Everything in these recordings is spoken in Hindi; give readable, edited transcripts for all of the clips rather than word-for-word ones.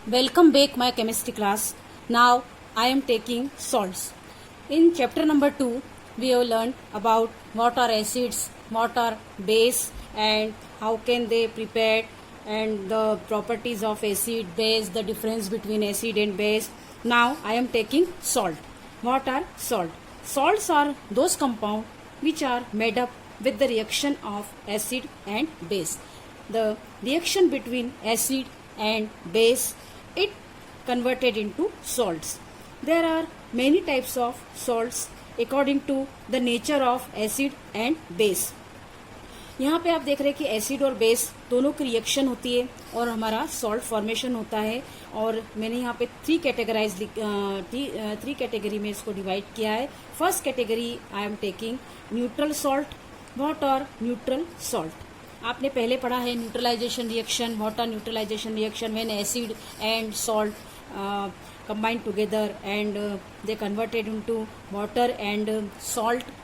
Welcome back my chemistry class. Now I am taking salts. In chapter number 2 we have learned about what are acids, what are base and how can they prepare and the properties of acid, base, the difference between acid and base. Now I am taking salt. What are salt? Salts are those compounds which are made up with the reaction of acid and base. The reaction between acid and base, it converted into salts. There are many types of salts according to the nature of acid and base. यहाँ पे आप देख रहे हैं कि एसिड और बेस दोनों की रिएक्शन होती है और हमारा सॉल्ट फॉर्मेशन होता है। और मैंने यहाँ पे थ्री कैटेगरी में इसको डिवाइड किया है। First category I am taking neutral salt. What are neutral salt? आपने पहले पढ़ा है neutralization reaction. What are neutralization reaction? When acid and salt combined together and they converted into water and salt.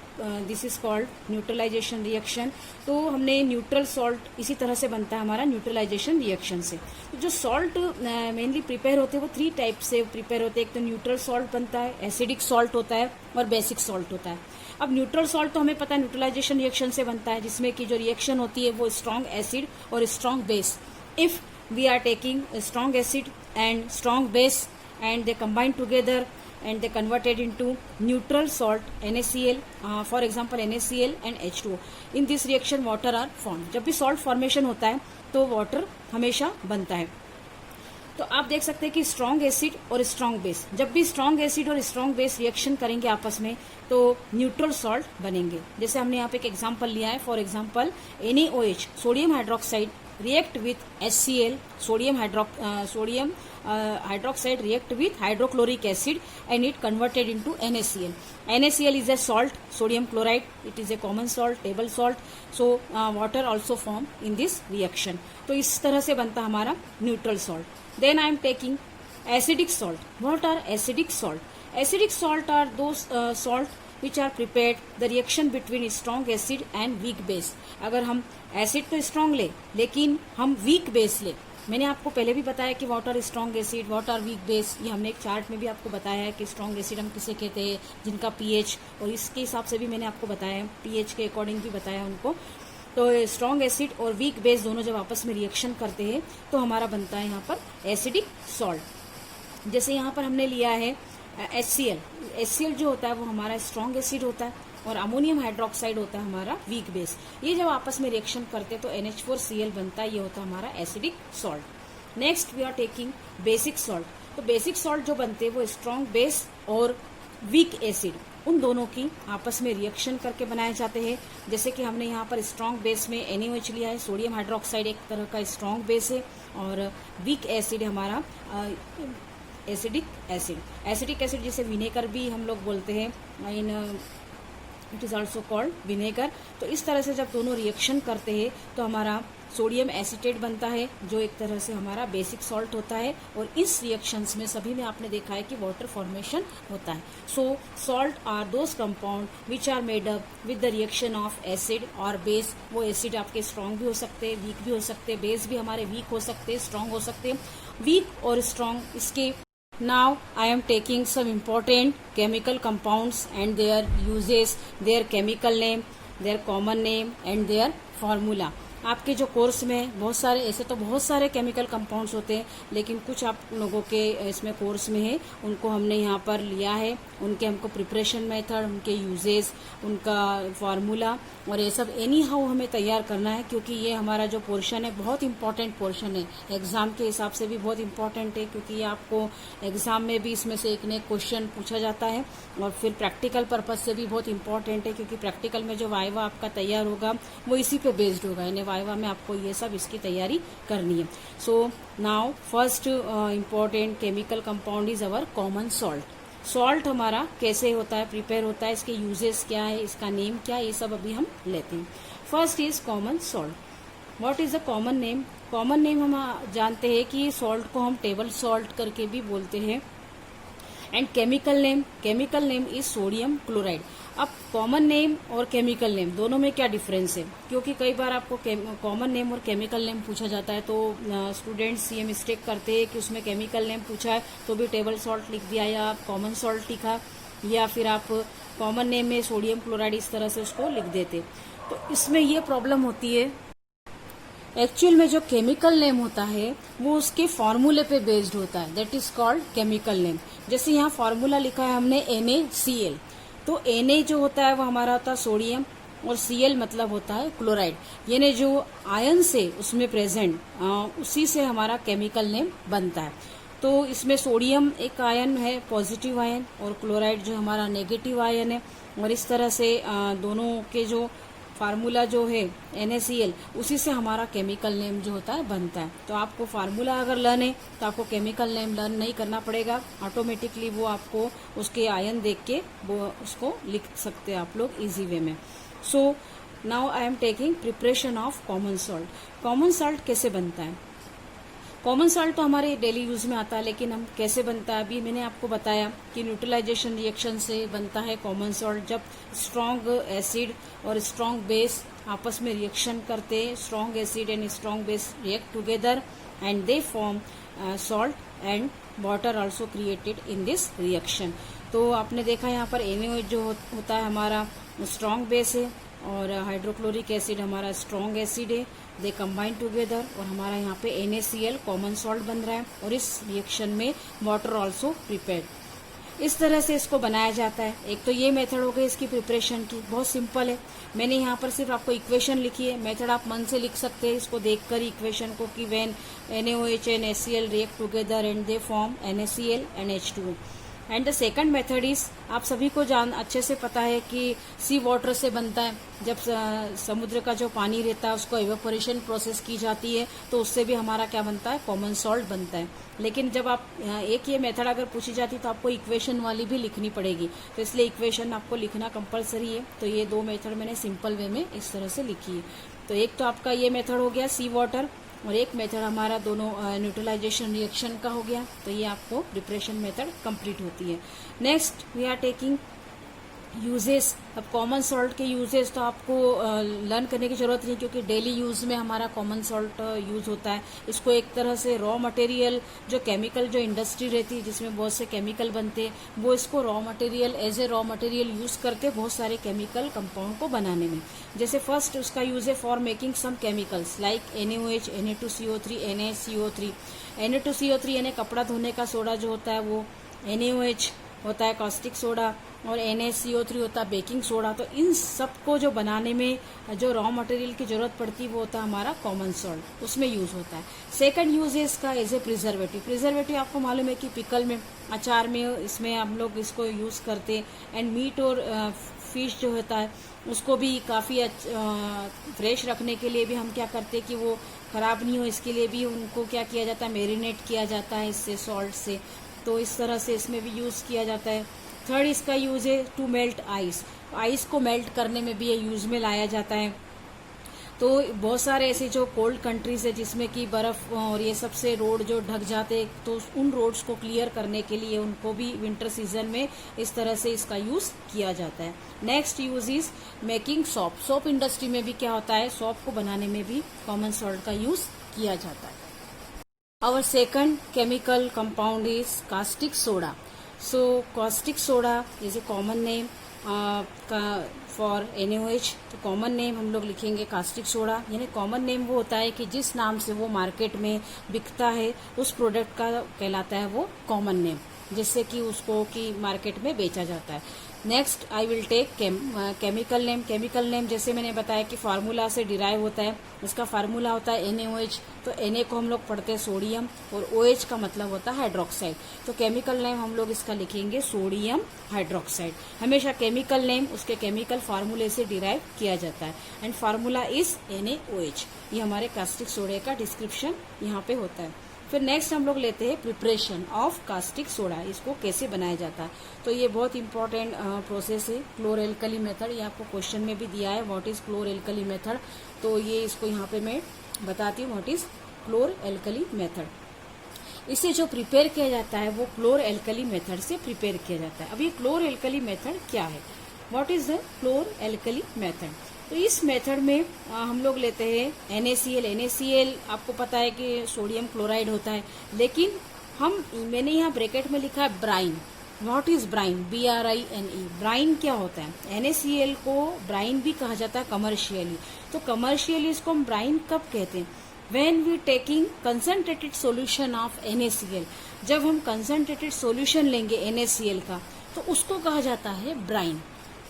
This is called neutralization reaction. तो हमने न्यूट्रल सॉल्ट इसी तरह से बनता है हमारा न्यूट्रलाइजेशन रिएक्शन से। तो जो सॉल्ट मेनली प्रिपेयर होते हैं वो थ्री टाइप से प्रिपेयर होते हैं। एक तो न्यूट्रल सॉल्ट बनता है, एसिडिक सॉल्ट होता है और बेसिक सॉल्ट होता है। अब न्यूट्रल सॉल्ट तो हमें पता है न्यूट्रलाइजेशन रिएक्शन से बनता है, जिसमें की जो रिएक्शन होती है वो स्ट्रॉन्ग एसिड और strong base. If we are taking strong acid and strong base and they combine together and they converted into neutral salt NaCl, for example NaCl and H2O. in this reaction water are formed. जब भी salt formation होता है तो water हमेशा बनता है। तो आप देख सकते हैं कि स्ट्रॉन्ग एसिड और स्ट्रॉन्ग बेस, जब भी स्ट्रॉन्ग एसिड और स्ट्रॉन्ग बेस रिएक्शन करेंगे आपस में तो न्यूट्रल सॉल्ट बनेंगे। जैसे हमने यहाँ पे एक एग्जांपल लिया है, for example NaOH sodium hydroxide react with HCl, sodium hydroxide react with hydrochloric acid and it converted into NaCl. NaCl is a salt, sodium chloride, it is a common salt, table salt, so water also form in this reaction. तो इस तरह से बनता हमारा neutral salt. Then I am taking acidic salt. What are acidic salt? Acidic salt are those salt which are prepared the reaction between strong acid and weak base. अगर हम एसिड तो स्ट्रॉन्ग लेकिन हम वीक बेस ले। मैंने आपको पहले भी बताया कि what are strong acid, what are weak base. ये हमने एक चार्ट में भी आपको बताया है कि स्ट्रॉन्ग एसिड हम किसे कहते हैं, जिनका पीएच, और इसके हिसाब से भी मैंने आपको बताया है, पीएच के अकॉर्डिंग भी बताया उनको। तो स्ट्रॉन्ग एसिड और वीक बेस दोनों जब आपस में रिएक्शन करते हैं तो हमारा बनता है यहाँ पर एसिडिक सॉल्ट। जैसे यहाँ पर हमने लिया है HCl जो होता है वो हमारा स्ट्रॉन्ग एसिड होता है और अमोनियम हाइड्रोक्साइड होता है हमारा वीक बेस। ये जब आपस में रिएक्शन करते हैं तो NH4Cl बनता है, ये होता है हमारा acidic salt. Next we are taking basic salt. तो बेसिक सॉल्ट जो बनते हैं वो स्ट्रॉन्ग बेस और वीक एसिड उन दोनों की आपस में रिएक्शन करके बनाए जाते हैं। जैसे कि हमने यहाँ पर स्ट्रॉन्ग बेस में NaOH लिया है, सोडियम हाइड्रोक्साइड एक तरह का स्ट्रॉन्ग बेस है और वीक एसिड हमारा एसिडिक एसिड जिसे विनेगर भी हम लोग बोलते हैं, it is also called vinegar. तो इस तरह से जब दोनों रिएक्शन करते हैं तो हमारा सोडियम एसीटेट बनता है जो एक तरह से हमारा बेसिक सॉल्ट होता है। और इस रिएक्शंस में सभी में आपने देखा है कि वाटर फॉर्मेशन होता है। So salt are those compound which are made up with the reaction of acid और बेस। वो एसिड आपके स्ट्रॉन्ग भी हो सकते हैं, वीक भी हो सकते हैं, बेस भी हमारे वीक हो सकते हैं, स्ट्रॉन्ग हो सकते हैं। वीक और स्ट्रॉन्ग इसके Now I am taking some important chemical compounds and their uses, their chemical name, their common name and their formula. आपके जो कोर्स में बहुत सारे ऐसे तो बहुत सारे केमिकल कंपाउंड्स होते हैं, लेकिन कुछ आप लोगों के इसमें कोर्स में है उनको हमने यहाँ पर लिया है। उनके हमको प्रिपरेशन मेथड, उनके यूजेस, उनका फार्मूला और ये सब एनी हाउ हमें तैयार करना है, क्योंकि ये हमारा जो पोर्शन है बहुत इंपॉर्टेंट पोर्शन है। एग्जाम के हिसाब से भी बहुत इंपॉर्टेंट है, क्योंकि ये आपको एग्जाम में भी इसमें से एक न एक क्वेश्चन पूछा जाता है और फिर प्रैक्टिकल पर्पज से भी बहुत इंपॉर्टेंट है, क्योंकि प्रैक्टिकल में जो वाइवा आपका तैयार होगा वो इसी पे बेस्ड होगा। यानी वाइवा में आपको ये सब इसकी तैयारी करनी है। So now first important chemical compound is our common salt. Salt हमारा कैसे होता है, प्रिपेयर होता है, इसके यूजेस क्या है, इसका नेम क्या है, ये सब अभी हम लेते हैं। First is common salt. What is the common name? Common name हम जानते हैं कि सॉल्ट को हम टेबल सॉल्ट करके भी बोलते हैं। And chemical name is sodium chloride. अब कॉमन नेम और केमिकल नेम दोनों में क्या डिफरेंस है, क्योंकि कई बार आपको कॉमन नेम और केमिकल नेम पूछा जाता है, तो स्टूडेंट्स ये मिस्टेक करते हैं कि उसमें केमिकल नेम पूछा है तो भी टेबल सॉल्ट लिख दिया या आप कॉमन सॉल्ट लिखा, या फिर आप कॉमन नेम में सोडियम क्लोराइड इस तरह से उसको लिख देते। तो इसमें ये प्रॉब्लम होती है। एक्चुअल में जो केमिकल नेम होता है वो उसके फॉर्मूले पे बेस्ड होता है, that is called chemical name. जैसे यहाँ फॉर्मूला लिखा है हमने NaCl, तो Na जो होता है वो हमारा होता है सोडियम और Cl मतलब होता है क्लोराइड, यानी जो आयन से उसमें प्रेजेंट उसी से हमारा केमिकल नेम बनता है। तो इसमें सोडियम एक आयन है पॉजिटिव आयन और क्लोराइड जो हमारा नेगेटिव आयन है, और इस तरह से दोनों के जो फार्मूला जो है NaCl उसी से हमारा केमिकल नेम जो होता है बनता है। तो आपको फार्मूला अगर लर्न है तो आपको केमिकल नेम लर्न नहीं करना पड़ेगा, ऑटोमेटिकली वो आपको उसके आयन देख के वो उसको लिख सकते हैं आप लोग इजी वे में। So now I am taking preparation of common salt. Common salt कैसे बनता है? कॉमन सॉल्ट तो हमारे डेली यूज में आता है, लेकिन हम कैसे बनता है अभी मैंने आपको बताया कि न्यूट्रलाइजेशन रिएक्शन से बनता है कॉमन सॉल्ट। जब स्ट्रॉन्ग एसिड और स्ट्रॉन्ग बेस आपस में रिएक्शन करते हैं, strong acid and strong base react together and they form salt and water also created in this reaction. तो आपने देखा यहाँ पर NaOH जो होता है हमारा स्ट्रॉन्ग बेस है और हाइड्रोक्लोरिक एसिड हमारा स्ट्रॉन्ग एसिड है, दे कंबाइन टुगेदर और हमारा यहाँ पे NaCl कॉमन सॉल्ट बन रहा है और इस रिएक्शन में वाटर आल्सो प्रिपेयर्ड। इस तरह से इसको बनाया जाता है। एक तो ये मेथड हो गई इसकी प्रिपरेशन की, बहुत सिंपल है। मैंने यहाँ पर सिर्फ आपको इक्वेशन लिखी है, मेथड आप मन से लिख सकते हैं इसको देखकर इक्वेशन को कि when NaOH and HCl react together and they form NaCl and H2O। And the second method is, आप सभी को अच्छे से पता है कि सी वाटर से बनता है। जब समुद्र का जो पानी रहता है उसको इवेपोरेशन प्रोसेस की जाती है तो उससे भी हमारा क्या बनता है, कॉमन सॉल्ट बनता है। लेकिन जब आप एक ये मेथड अगर पूछी जाती तो आपको इक्वेशन वाली भी लिखनी पड़ेगी, तो इसलिए इक्वेशन आपको लिखना कंपलसरी है। तो ये दो मेथड मैंने सिंपल वे में इस तरह से लिखी है। तो एक तो आपका ये मेथड हो गया सी वाटर और एक मेथड हमारा दोनों न्यूट्रलाइजेशन रिएक्शन का हो गया। तो ये आपको प्रिपरेशन मेथड कंप्लीट होती है। Next we are taking uses. अब कॉमन सॉल्ट के यूजेस तो आपको लर्न करने की जरूरत नहीं, क्योंकि डेली यूज में हमारा कॉमन सॉल्ट यूज होता है। इसको एक तरह से रॉ मटेरियल जो केमिकल जो इंडस्ट्री रहती है जिसमें बहुत से केमिकल बनते हैं वो इसको raw material as a raw material use करते बहुत सारे केमिकल कंपाउंड को बनाने में। जैसे फर्स्ट उसका यूज है for making some chemicals like NaOH, Na2CO3, NaCO3। Na2CO3 यानी कपड़ा धोने का सोडा जो होता है वो, NaOH होता है कॉस्टिक सोडा और NaCO3 होता है बेकिंग सोडा। तो इन सबको जो बनाने में जो रॉ मटेरियल की जरूरत पड़ती है वो होता है हमारा कॉमन सॉल्ट, उसमें यूज होता है। सेकंड यूज है इसका एज ए प्रिजर्वेटिव। प्रिजर्वेटिव आपको मालूम है कि पिकल में, अचार में, इसमें हम लोग इसको यूज करते हैं। एंड मीट और फिश जो होता है उसको भी काफ़ी फ्रेश रखने के लिए भी हम क्या करते हैं कि वो खराब नहीं हो, इसके लिए भी उनको क्या किया जाता है, मैरिनेट किया जाता है इससे, सॉल्ट से। तो इस तरह से इसमें भी यूज किया जाता है। थर्ड इसका यूज है टू मेल्ट आइस। आइस को मेल्ट करने में भी ये यूज में लाया जाता है। तो बहुत सारे ऐसे जो कोल्ड कंट्रीज है जिसमें कि बर्फ और ये सबसे रोड जो ढक जाते, तो उन रोड्स को क्लियर करने के लिए उनको भी विंटर सीजन में इस तरह से इसका यूज किया जाता है। Next use is making shop. Shop industry में भी क्या होता है, सॉप को बनाने में भी कॉमन सॉल्ट का यूज किया जाता है। Our second chemical compound is caustic soda. So caustic soda is a common name for NaOH। तो कॉमन नेम हम लोग लिखेंगे कास्टिक सोडा। यानी कॉमन नेम वो होता है कि जिस नाम से वो मार्केट में बिकता है उस प्रोडक्ट का कहलाता है वो कॉमन नेम, जिससे कि उसको की मार्केट में बेचा जाता है। Next I will take chemical name. Chemical name जैसे मैंने बताया कि फार्मूला से डिराइव होता है। इसका फार्मूला होता है NaOH। तो Na को हम लोग पढ़ते हैं सोडियम और OH का मतलब होता है हाइड्रोक्साइड। तो केमिकल नेम हम लोग इसका लिखेंगे सोडियम हाइड्रोक्साइड। हमेशा केमिकल नेम उसके केमिकल फार्मूले से डिराइव किया जाता है एंड फार्मूला इज NaOH। ये हमारे कास्टिक सोडे का डिस्क्रिप्शन यहाँ पे होता है। फिर नेक्स्ट हम लोग लेते हैं प्रिपरेशन ऑफ कास्टिक सोडा। इसको कैसे बनाया जाता है, तो ये बहुत इंपॉर्टेंट प्रोसेस है। क्लोर एल्कली मेथड, ये आपको क्वेश्चन में भी दिया है, व्हाट इज क्लोर एल्कली मेथड। तो ये इसको यहाँ पे मैं बताती हूँ व्हाट इज क्लोर एल्कली मेथड। इसे जो प्रिपेयर किया जाता है वो क्लोर एल्कली मेथड से प्रिपेयर किया जाता है। अब ये क्लोर एल्कली मेथड क्या है? What is the chlor alkali method? तो इस मेथड में हम लोग लेते हैं NaCl। NaCl आपको पता है कि सोडियम क्लोराइड होता है, लेकिन मैंने यहाँ ब्रैकेट में लिखा है brine. What is brine? BRINE। Brine क्या होता है? NaCl को ब्राइन भी कहा जाता है कमर्शियली। तो कमर्शियली इसको हम ब्राइन कब कहते हैं? When we taking concentrated solution of NaCl, जब हम concentrated solution लेंगे NaCl का तो उसको कहा जाता है ब्राइन।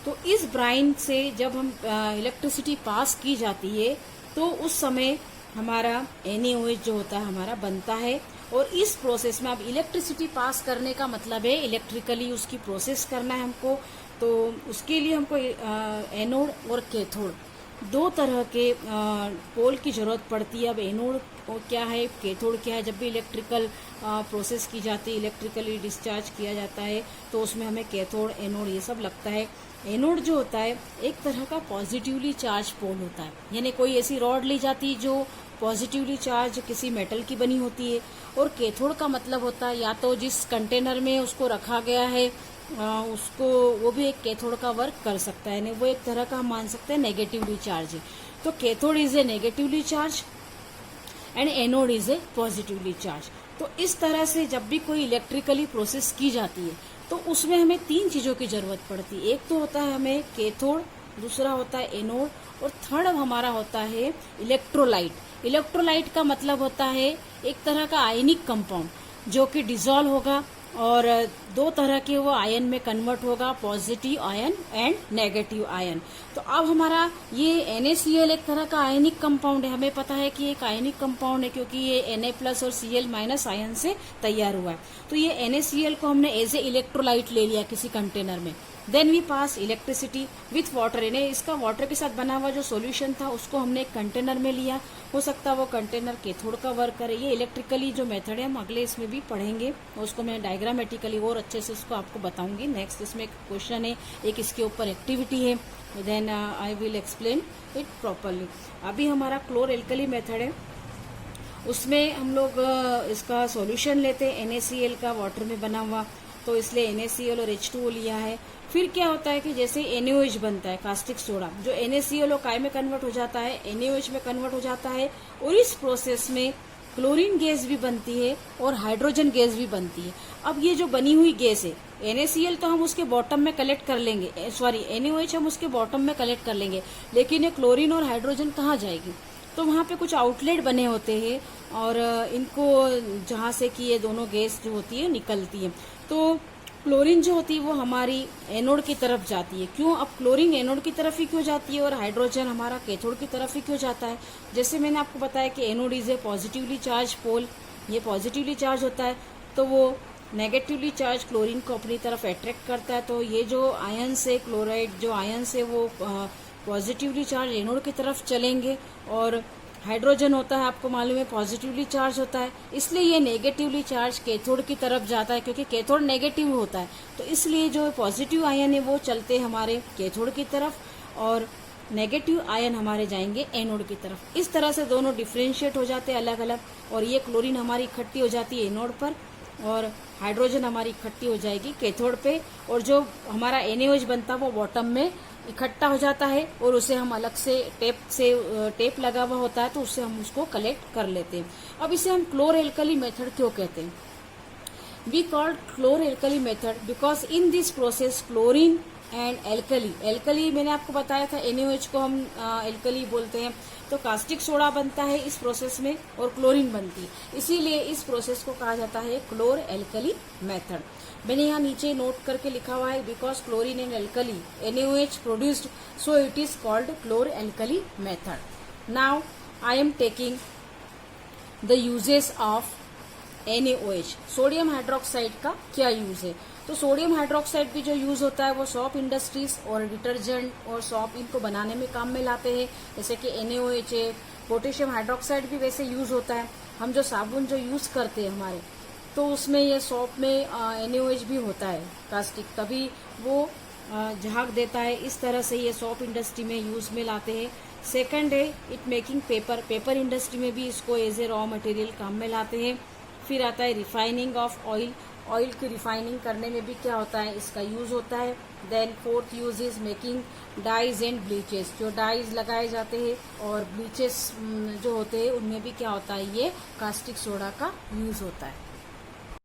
तो इस ब्राइन से जब हम इलेक्ट्रिसिटी पास की जाती है तो उस समय हमारा NaOH जो होता है हमारा बनता है। और इस प्रोसेस में अब इलेक्ट्रिसिटी पास करने का मतलब है इलेक्ट्रिकली उसकी प्रोसेस करना है हमको। तो उसके लिए हमको एनोड और कैथोड दो तरह के पोल की जरूरत पड़ती है। अब एनोड क्या है, कैथोड क्या है? जब भी इलेक्ट्रिकल प्रोसेस की जाती है, इलेक्ट्रिकली डिस्चार्ज किया जाता है तो उसमें हमें कैथोड, एनोड ये सब लगता है। एनोड जो होता है एक तरह का पॉजिटिवली चार्ज पोल होता है, यानी कोई ऐसी रॉड ली जाती है जो पॉजिटिवली चार्ज किसी मेटल की बनी होती है। और कैथोड का मतलब होता है या तो जिस कंटेनर में उसको रखा गया है उसको, वो भी एक कैथोड का वर्क कर सकता है, वो एक तरह का हम मान सकते हैं नेगेटिवली चार्ज है। तो cathode is a negatively charge and anode is a positively charge. तो इस तरह से जब भी कोई इलेक्ट्रिकली प्रोसेस की जाती है तो उसमें हमें तीन चीजों की जरूरत पड़ती है। एक तो होता है हमें कैथोड, दूसरा होता है एनोड और थर्ड हमारा होता है इलेक्ट्रोलाइट। इलेक्ट्रोलाइट का मतलब होता है एक तरह का आयनिक कंपाउंड जो कि डिसॉल्व होगा और दो तरह के वो आयन में कन्वर्ट होगा, positive ion and negative ion. तो अब हमारा ये NaCl एक तरह का आयनिक कंपाउंड है। हमें पता है कि एक आयनिक कंपाउंड है क्योंकि ये Na+ और Cl- आयन से तैयार हुआ है। तो ये NaCl को हमने एज ए इलेक्ट्रोलाइट ले लिया किसी कंटेनर में। Then we pass electricity with water, यानी इसका वाटर के साथ बना हुआ जो सॉल्यूशन था उसको हमने एक कंटेनर में लिया। हो सकता है वो कंटेनर कैथोड का वर्क करे। ये इलेक्ट्रिकली जो मेथड है हम अगले इसमें भी पढ़ेंगे, उसको मैं डायग्रामेटिकली और अच्छे से उसको आपको बताऊंगी। नेक्स्ट इसमें एक क्वेश्चन है, एक इसके ऊपर एक्टिविटी है, then I will explain it properly. अभी हमारा क्लोर एल्कली मेथड है, उसमें हम लोग इसका सॉल्यूशन लेते हैं NaCl का वाटर में बना हुआ। तो इसलिए NaCl और H2O लिया है। फिर क्या होता है कि जैसे NaOH बनता है, कास्टिक सोडा, जो NaCl और काय में कन्वर्ट हो जाता है, NaOH में कन्वर्ट हो जाता है। और इस प्रोसेस में क्लोरीन गैस भी बनती है और हाइड्रोजन गैस भी बनती है। अब ये जो बनी हुई गैस है NaCl तो हम उसके बॉटम में कलेक्ट कर लेंगे, NaOH हम उसके बॉटम में कलेक्ट कर लेंगे, लेकिन ये क्लोरीन और हाइड्रोजन कहाँ जाएगी? तो वहाँ पे कुछ आउटलेट बने होते हैं और इनको जहाँ से कि ये दोनों गैस जो होती है निकलती है। तो क्लोरीन जो होती है वो हमारी एनोड की तरफ जाती है। क्यों? अब क्लोरीन एनोड की तरफ ही क्यों जाती है और हाइड्रोजन हमारा कैथोड की तरफ ही क्यों जाता है? जैसे मैंने आपको बताया कि anode is a positively charged pole, ये पॉजिटिवली चार्ज होता है तो वो नेगेटिवली चार्ज क्लोरीन को अपनी तरफ अट्रैक्ट करता है। तो ये जो आयन से क्लोराइड जो आयन से वो पॉजिटिवली चार्ज एनोड की तरफ चलेंगे और हाइड्रोजन होता है आपको मालूम है पॉजिटिवली चार्ज होता है, इसलिए ये नेगेटिवली चार्ज कैथोड की तरफ जाता है क्योंकि कैथोड नेगेटिव होता है। तो इसलिए जो पॉजिटिव आयन है वो चलते हमारे कैथोड की तरफ और नेगेटिव आयन हमारे जाएंगे एनोड की तरफ। इस तरह से दोनों डिफ्रेंशिएट हो जाते हैं अलग अलग और ये क्लोरीन हमारी इकट्ठी हो जाती है एनोड पर और हाइड्रोजन हमारी इकट्ठी हो जाएगी कैथोड पे और जो हमारा NaOH बनता है वो बॉटम में इकट्ठा हो जाता है और उसे हम अलग से टेप लगा हुआ होता है तो उससे हम उसको कलेक्ट कर लेते हैं। अब इसे हम क्लोर एल्कली मेथड क्यों कहते हैं? We called chlor alkali method because in this process chlorine and alkali मैंने आपको बताया था NaOH को हम एल्कली बोलते हैं। तो कास्टिक सोडा बनता है इस प्रोसेस में और क्लोरीन बनती है, इसीलिए इस प्रोसेस को कहा जाता है क्लोर एल्कली मेथड। मैंने यहाँ नीचे नोट करके लिखा हुआ है because chlorine and alkali NaOH produced so it is called chlor alkali method. Now I am taking the uses of NaOH। Sodium hydroxide का क्या यूज है? तो सोडियम हाइड्रोक्साइड भी जो यूज होता है वो सॉप इंडस्ट्रीज और डिटर्जेंट और सॉप इनको बनाने में काम में लाते हैं, जैसे कि NaOH है। पोटेशियम हाइड्रोक्साइड भी वैसे यूज होता है। हम जो साबुन जो यूज करते हैं हमारे तो उसमें ये सॉप में NaOH भी होता है कास्टिक, तभी वो झाग देता है। इस तरह से ये सॉप इंडस्ट्री में यूज में लाते हैं। सेकंड है इट मेकिंग पेपर इंडस्ट्री में भी इसको एज ए रॉ मटेरियल काम में लाते हैं। फिर आता है रिफाइनिंग ऑफ ऑयल, ऑयल की रिफाइनिंग करने में भी क्या होता है, इसका यूज होता है। Then fourth use is making dyes and bleaches, जो डाइज लगाए जाते हैं और ब्लीचेस जो होते हैं उनमें भी क्या होता है, ये कास्टिक सोडा का यूज होता है।